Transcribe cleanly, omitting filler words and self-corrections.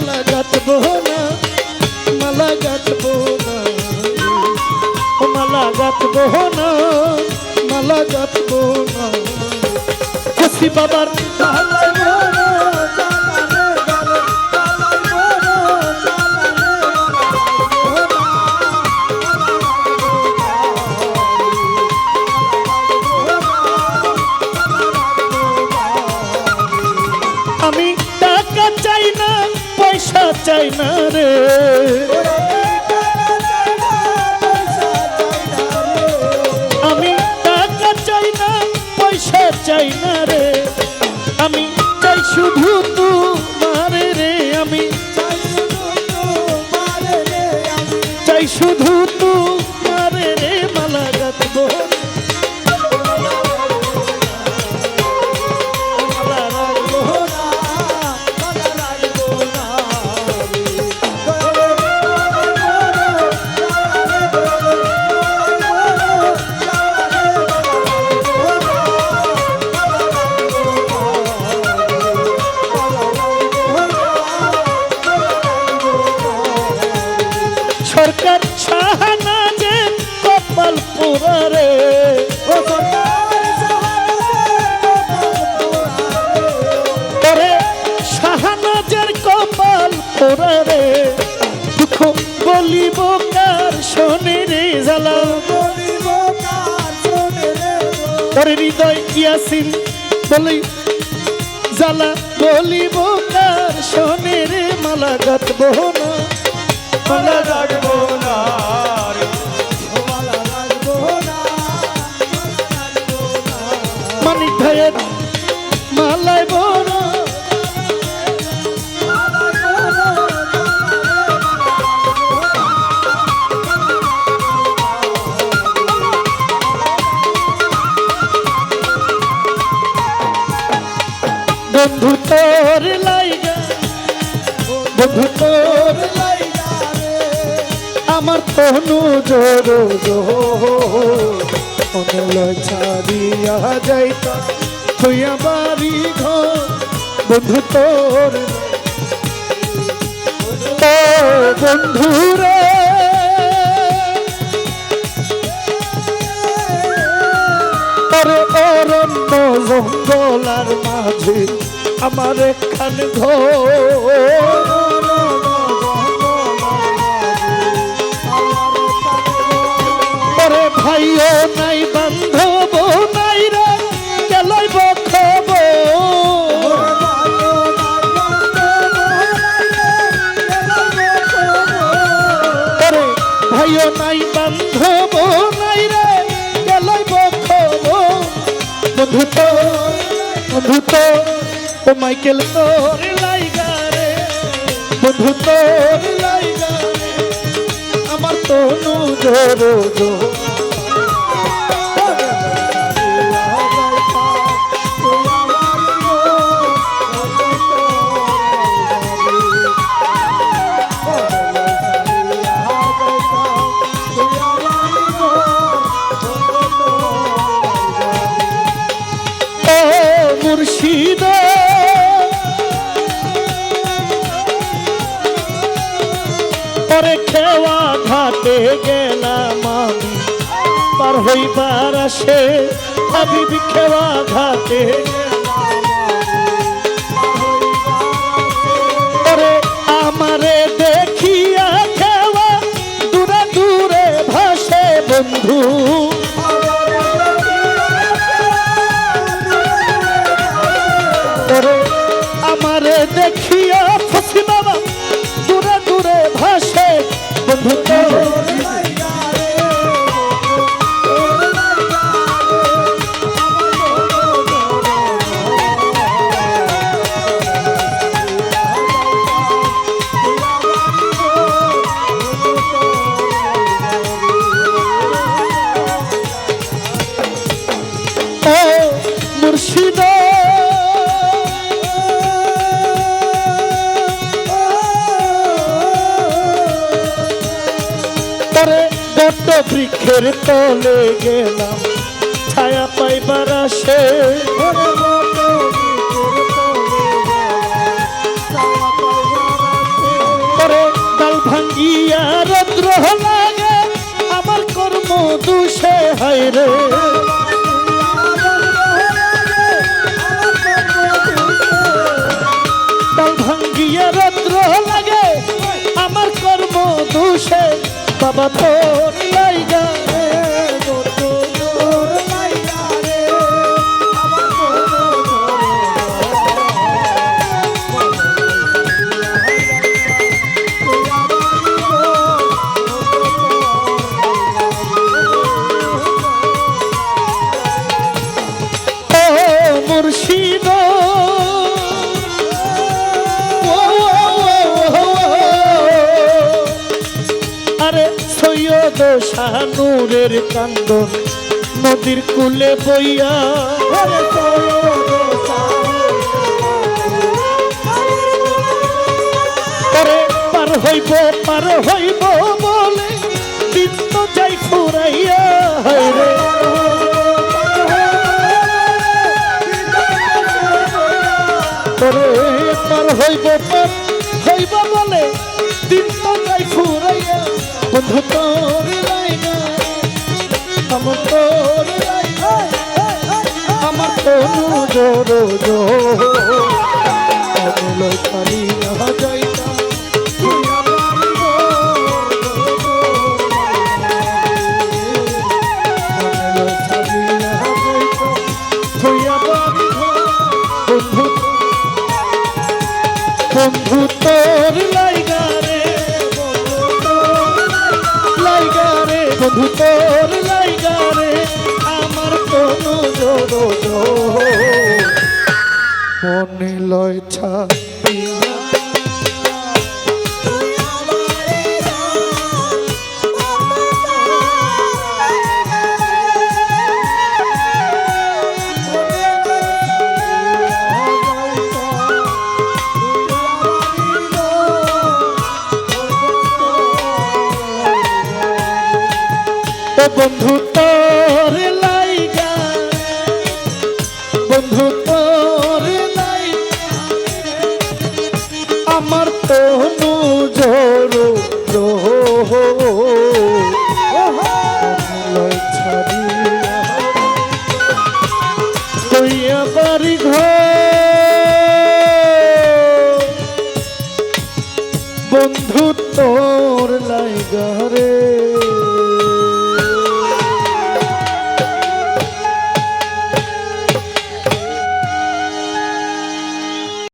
মালা গাঁথবো না, মালা গাঁথবো না, ও মালা গাঁথবো না, মালা গাঁথবো না। খুশি বাবার মালাই বড় জানালে গেলে, মালাই বড় জানালে আমি টাকা চাই না, পয়সা চাই না রে, আমি টাকা চাই না, পয়সা চাই না রে, আমি চাই শুধু তোমার রে, আমি চাই শুধু তোমার রে, মালা গাঁথবো সরকার শাহনাজে কপাল পোড়া রে, ওরে শাহনাজের কপাল পোড়া রে, দুঃখ বলিব কার শোনে রে, জ্বালা ওরে হৃদয় ইয়াসিন বলি জ্বালা বলিব কার শোনে রে, মালা গাঁথবো না, মালা রাখবো না, মানিক ভাইয়ের মালাই বড় বন্ধু তোর লাইগা, বন্ধু তোর লাইগা আমার তনু জোর জোর ছাড়িয়া যাইতা হইয়া বাড়ি ঘর, বন্ধু তোর বন্ধু রে, অরণ্য জঙ্গলার মাঝে আমার একখান ঘর, ভাইও নাই বান্ধব নাই রে, গেলাইব খবর, ভাইও নাই বান্ধব নাই রে, গেলাইব খবর, বন্ধু তো বন্ধু তো ও মাইকেল তোর লাইগা রে, বন্ধু তোর লাইগা রে আমার তনু জোর জোর, মুর্শিদ পরে খেওয়া ঘাটে গেলাম আমি, পার হইবার আসে হাবিব খেওয়া ঘাটে, পরে আমারে দেখিয়া খেওয়া দূরে দূরে ভাসে বন্ধু, আমারে দেখিয়া খুশি বাবা দূরে দূরে ভাসে বন্ধু তো মুর্শিদ বট বৃক্ষের তলে গেলাম ছায়া পাইবার আসে, ভাঙ্গিয়া রৌদ্র লাগে আমার কর্ম দুষে হায় রে ডাল ভাঙ্গিয়া রৌদ্র লাগে আমার কর্ম দুষে বাবা তোর লাইগা মুর্শিদ আরে সৈয়দ শাহনুরের কান্দন নদীর কূলে বইয়া পার হইব বলে দিন তো যাই ফুরাইয়া রে পার হইব বলে দিন তো যাই ফুরাইয়া বন্ধু তোর লাইগা আমার তোর লাইগা আমার তনু জোর জোর পারি না যাইতা বন্ধু তোর লাইগা রে বন্ধু তোর লাইগা রে আমার তনু জোর জোর মনে লয় ছাড়িয়া বন্ধু তোর লাইগা বন্ধু তোর লাইগা আমার তনু জোর ছাড়িয়া বাড়ি ঘর বন্ধু তোর লাইগা রে